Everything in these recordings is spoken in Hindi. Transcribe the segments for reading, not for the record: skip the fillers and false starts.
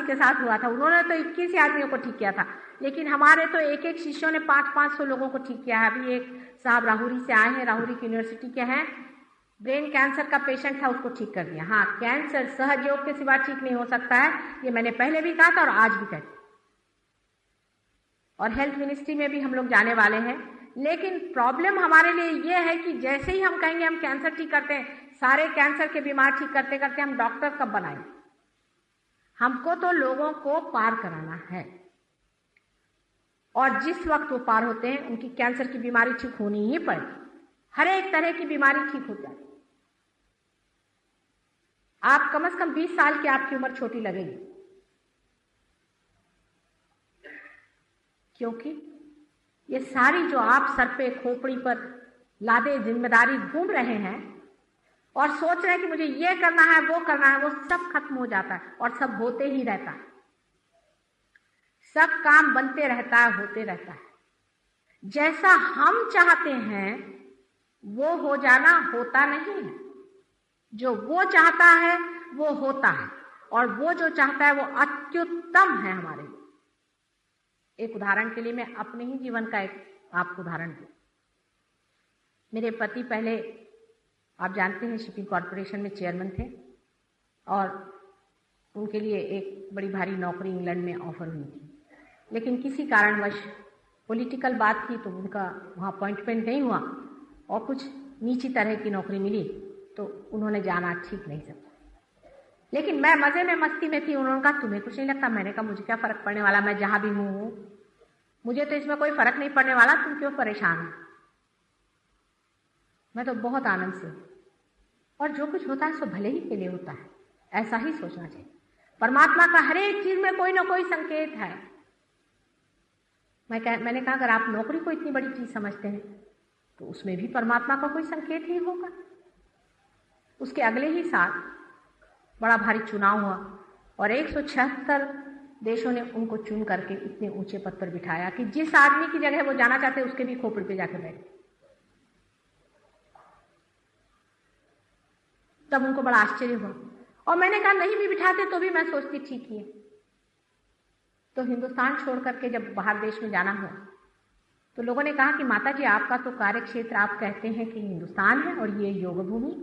के साथ हुआ था, उन्होंने तो 21 आदमियों को ठीक किया था, लेकिन हमारे तो एक एक शिष्यों ने 500-500 लोगों को ठीक किया है। अभी एक साहब राहुरी से आए हैं, राहुरी की यूनिवर्सिटी के हैं, ब्रेन कैंसर का पेशेंट था, उसको ठीक कर दिया। हाँ, कैंसर सहज योग के सिवा ठीक नहीं हो सकता है, ये मैंने पहले भी कहा था और आज भी कहती। और हेल्थ मिनिस्ट्री में भी हम लोग जाने वाले हैं, लेकिन प्रॉब्लम हमारे लिए ये है कि जैसे ही हम कहेंगे हम कैंसर ठीक करते हैं, सारे कैंसर के बीमार ठीक करते करते हम डॉक्टर कब बनाएंगे? हमको तो लोगों को पार कराना है, और जिस वक्त वो पार होते हैं उनकी कैंसर की बीमारी ठीक होनी ही पड़ेगी। हर एक तरह की बीमारी ठीक हो जाए। आप कम से कम 20 साल की आपकी उम्र छोटी लगेगी, क्योंकि ये सारी जो आप सर पे खोपड़ी पर लादे जिम्मेदारी घूम रहे हैं और सोच रहे हैं कि मुझे ये करना है वो करना है, वो सब खत्म हो जाता है और सब होते ही रहता है। सब काम बनते रहता है, होते रहता है। जैसा हम चाहते हैं वो हो जाना होता नहीं है। जो वो चाहता है वो होता है, और वो जो चाहता है वो अत्युत्तम है हमारे लिए। एक उदाहरण के लिए मैं अपने ही जीवन का एक आपको उदाहरण दूं। मेरे पति पहले, आप जानते हैं, शिपिंग कॉरपोरेशन में चेयरमैन थे, और उनके लिए एक बड़ी भारी नौकरी इंग्लैंड में ऑफर हुई थी, लेकिन किसी कारणवश पॉलिटिकल बात थी तो उनका वहाँ अपॉइंटमेंट नहीं हुआ और कुछ नीची तरह की नौकरी मिली, तो उन्होंने जाना ठीक नहीं समझा। लेकिन मैं मजे में मस्ती में थी। उन्होंने कहा तुम्हें कुछ नहीं लगता? मैंने कहा मुझे क्या फर्क पड़ने वाला, मैं जहां भी हूँ मुझे तो इसमें कोई फर्क नहीं पड़ने वाला, तुम क्यों परेशान हो? मैं तो बहुत आनंद से, और जो कुछ होता है सो भले ही के लिए होता है, ऐसा ही सोचना चाहिए। परमात्मा का हर एक चीज में कोई ना कोई संकेत है। मैंने कहा अगर आप नौकरी को इतनी बड़ी चीज समझते हैं तो उसमें भी परमात्मा का कोई संकेत ही होगा। उसके अगले ही साल बड़ा भारी चुनाव हुआ और 176 देशों ने उनको चुन करके इतने ऊंचे पद पर बिठाया कि जिस आदमी की जगह वो जाना चाहते उसके भी खोपड़ी पे जाकर बैठे। तब उनको बड़ा आश्चर्य हुआ, और मैंने कहा नहीं भी बिठाते तो भी मैं सोचती ठीक ही है। तो हिंदुस्तान छोड़ करके जब बाहर देश में जाना हुआ तो लोगों ने कहा कि माता जी आपका तो कार्य क्षेत्र आप कहते हैं कि हिंदुस्तान है और ये योग भूमि।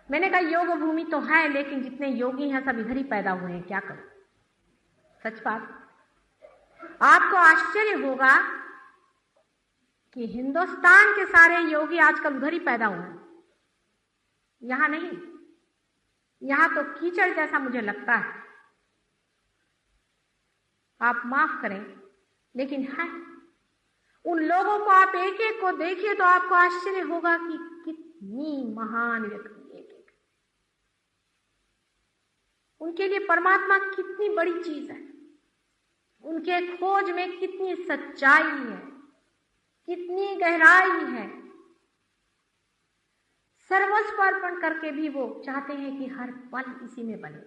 मैंने कहा योग भूमि तो है, लेकिन जितने योगी हैं सब इधर ही पैदा हुए हैं, क्या करूं? सच बात। आपको आश्चर्य होगा कि हिंदुस्तान के सारे योगी आजकल उधर ही पैदा हुए हैं, यहां नहीं। यहां तो कीचड़ जैसा मुझे लगता है, आप माफ करें, लेकिन है। उन लोगों को आप एक एक को देखिए तो आपको आश्चर्य होगा कि कितनी महान व्यक्ति एक एक, उनके लिए परमात्मा कितनी बड़ी चीज है, उनके खोज में कितनी सच्चाई है, कितनी गहराई है। सर्वस्व अर्पण करके भी वो चाहते हैं कि हर पल इसी में बने।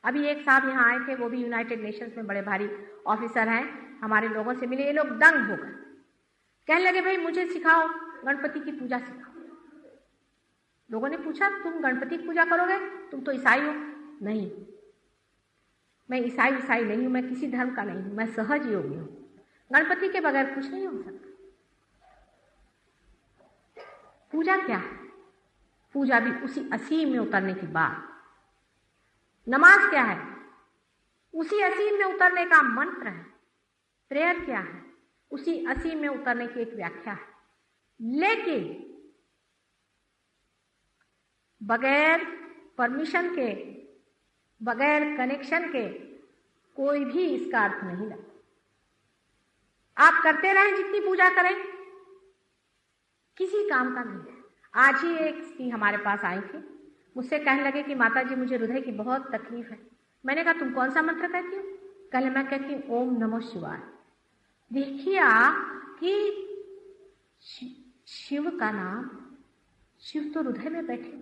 अभी एक साहब यहाँ आए थे, वो भी यूनाइटेड नेशंस में बड़े भारी ऑफिसर हैं, हमारे लोगों से मिले। ये लोग दंग हो गए, कहने लगे भाई मुझे सिखाओ, गणपति की पूजा सिखाओ। लोगों ने पूछा तुम गणपति की पूजा करोगे? तुम तो ईसाई हो। नहीं, मैं ईसाई नहीं हूं, मैं किसी धर्म का नहीं हूं, मैं सहज योगी हूं। गणपति के बगैर कुछ नहीं हो सकता। पूजा क्या है? पूजा भी उसी असीम में उतरने की बात। नमाज क्या है? उसी असीम में उतरने का मंत्र है। प्रेयर क्या है? उसी असीम में उतरने की एक व्याख्या है। लेकिन बगैर परमिशन के, बगैर कनेक्शन के कोई भी इसका अर्थ नहीं लगता। आप करते रहें जितनी पूजा करें, किसी काम का नहीं है। आज ही एक स्त्री हमारे पास आई थी, मुझसे कहने लगे कि माता जी मुझे हृदय की बहुत तकलीफ है। मैंने कहा तुम कौन सा मंत्र कहती हो? कल मैं कहती हूँ ओम नमो शिवाय। देखिए आप कि शिव का नाम, शिव तो हृदय में बैठे,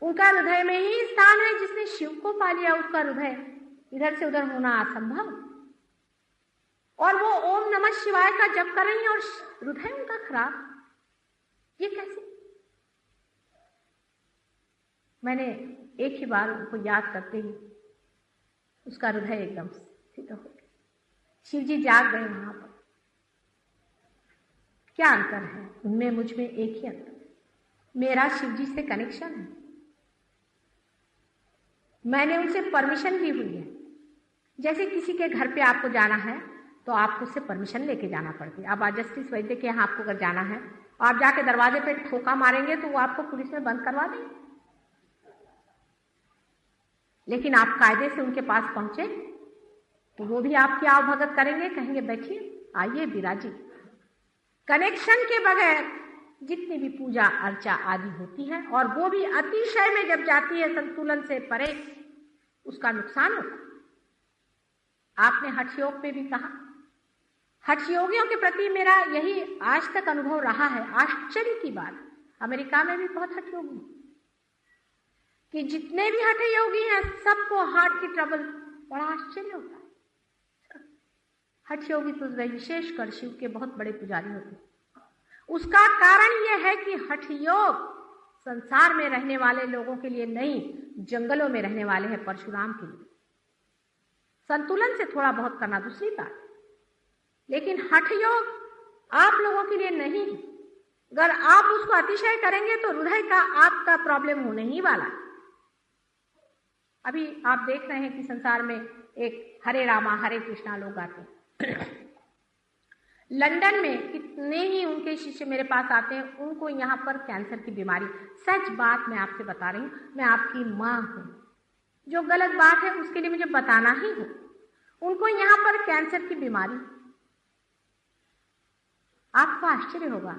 उनका हृदय में ही स्थान है। जिसने शिव को पा लिया उसका हृदय इधर से उधर होना असंभव। और वो ओम नमः शिवाय का जप कर रही है और हृदय उनका खराब, ये कैसे? मैंने एक ही बार उनको याद करते ही उसका हृदय एकदम स्थिर हो गया। शिव जी जाग गए वहां पर। क्या अंतर है उनमें मुझ में? एक ही अंतर, मेरा शिव जी से कनेक्शन है। मैंने उनसे परमिशन ली हुई है। जैसे किसी के घर पे आपको जाना है तो आपको उससे परमिशन लेके जाना पड़ती है। अब आज जस्टिस वैद्य के यहाँ आपको अगर जाना है, आप जाके दरवाजे पे ठोका मारेंगे तो वो आपको पुलिस में बंद करवा देंगे। लेकिन आप कायदे से उनके पास पहुंचे तो वो भी आपकी आवभगत करेंगे, कहेंगे बैठिए, आइए विराजी। कनेक्शन के बगैर जितनी भी पूजा अर्चा आदि होती है, और वो भी अतिशय में जब जाती है संतुलन से परे, उसका नुकसान होता है। आपने हठ योग में भी कहा, हठ योगियों के प्रति मेरा यही आज तक अनुभव रहा है। आश्चर्य की बात, अमेरिका में भी बहुत हठ योगी कि जितने भी हठ योगी हैं सबको हार्ट की ट्रबल, बड़ा आश्चर्य होता है। हठ योगी तो विशेषकर शिव के बहुत बड़े पुजारी होते हैं। उसका कारण यह है कि हठ योग संसार में रहने वाले लोगों के लिए नहीं, जंगलों में रहने वाले हैं परशुराम के लिए। संतुलन से थोड़ा बहुत करना दूसरी बात, लेकिन हठ योग आप लोगों के लिए नहीं। अगर आप उसको अतिशय करेंगे तो हृदय का आपका प्रॉब्लम होने ही वाला। अभी आप देख रहे हैं कि संसार में एक हरे रामा हरे कृष्णा लोग आते हैं। लंदन में कितने ही उनके शिष्य मेरे पास आते हैं, उनको यहाँ पर कैंसर की बीमारी, सच बात मैं आपसे बता रही हूँ, मैं आपकी माँ हूँ, जो गलत बात है उसके लिए मुझे बताना ही हो। उनको यहाँ पर कैंसर की बीमारी, आपको आश्चर्य होगा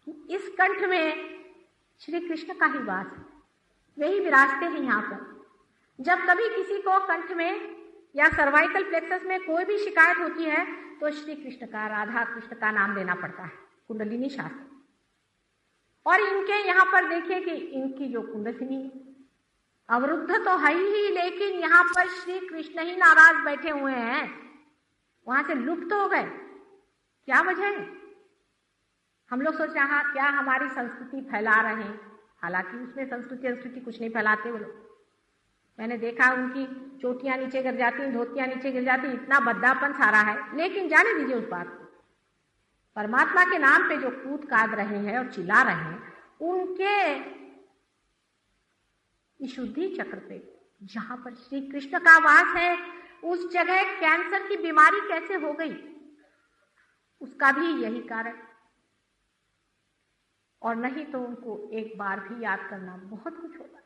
कि इस कंठ में श्री कृष्ण का ही वास है, वही विराजते हैं यहाँ पर। जब कभी किसी को कंठ में या सर्वाइकल प्लेक्सस में कोई भी शिकायत होती है तो श्री कृष्ण का, राधा कृष्ण का नाम लेना पड़ता है, कुंडलिनी शास्त्र। और इनके यहाँ पर देखिए कि इनकी जो कुंडलिनी अवरुद्ध तो है ही, लेकिन यहाँ पर श्री कृष्ण ही नाराज बैठे हुए हैं, वहां से लुप्त हो गए। क्या वजह है? हम लोग सोच रहे हैं क्या हमारी संस्कृति फैला रहे हैं, हालांकि उसमें संस्कृति कुछ नहीं फैलाते वो लोग। मैंने देखा उनकी चोटियां नीचे गिर जाती, धोतियां नीचे गिर जाती, इतना बद्दापन सारा है। लेकिन जाने दीजिए उस बात को। परमात्मा के नाम पे जो कूद काद रहे हैं और चिल्ला रहे हैं, उनके शुद्धि चक्र पे जहां पर श्री कृष्ण का वास है, उस जगह कैंसर की बीमारी कैसे हो गई? उसका भी यही कारण। और नहीं तो उनको एक बार भी याद करना बहुत कुछ होता है।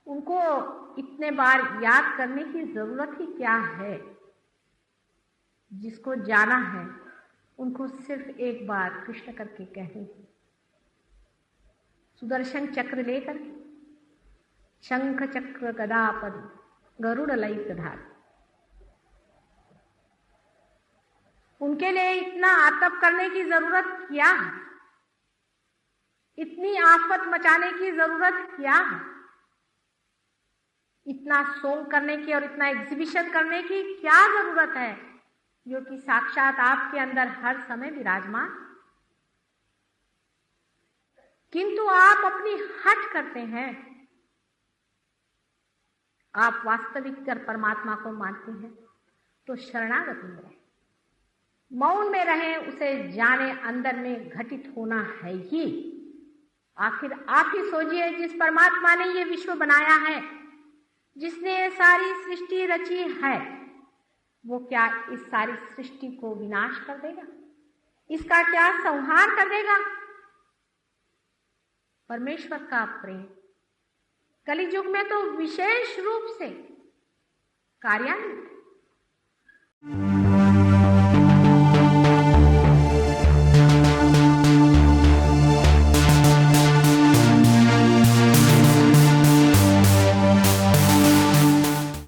उनको इतने बार याद करने की जरूरत ही क्या है? जिसको जाना है उनको सिर्फ एक बार कृष्ण करके कहने, सुदर्शन चक्र लेकर, शंख चक्र गदा पद गरुड़ ललित धार। उनके लिए इतना आतप करने की जरूरत क्या है? इतनी आफत मचाने की जरूरत क्या है? इतना सोंग करने की और इतना एग्जीबिशन करने की क्या जरूरत है, जो कि साक्षात आपके अंदर हर समय विराजमान। किंतु आप अपनी हट करते हैं। आप वास्तविक कर परमात्मा को मानते हैं तो शरणागति में रहें, मौन में रहें, उसे जाने अंदर में घटित होना है ही। आखिर आप ही सोचिए, जिस परमात्मा ने ये विश्व बनाया है, जिसने सारी सृष्टि रची है, वो क्या इस सारी सृष्टि को विनाश कर देगा? इसका क्या संहार कर देगा? परमेश्वर का प्रेम कलियुग में तो विशेष रूप से कार्यान्वित है।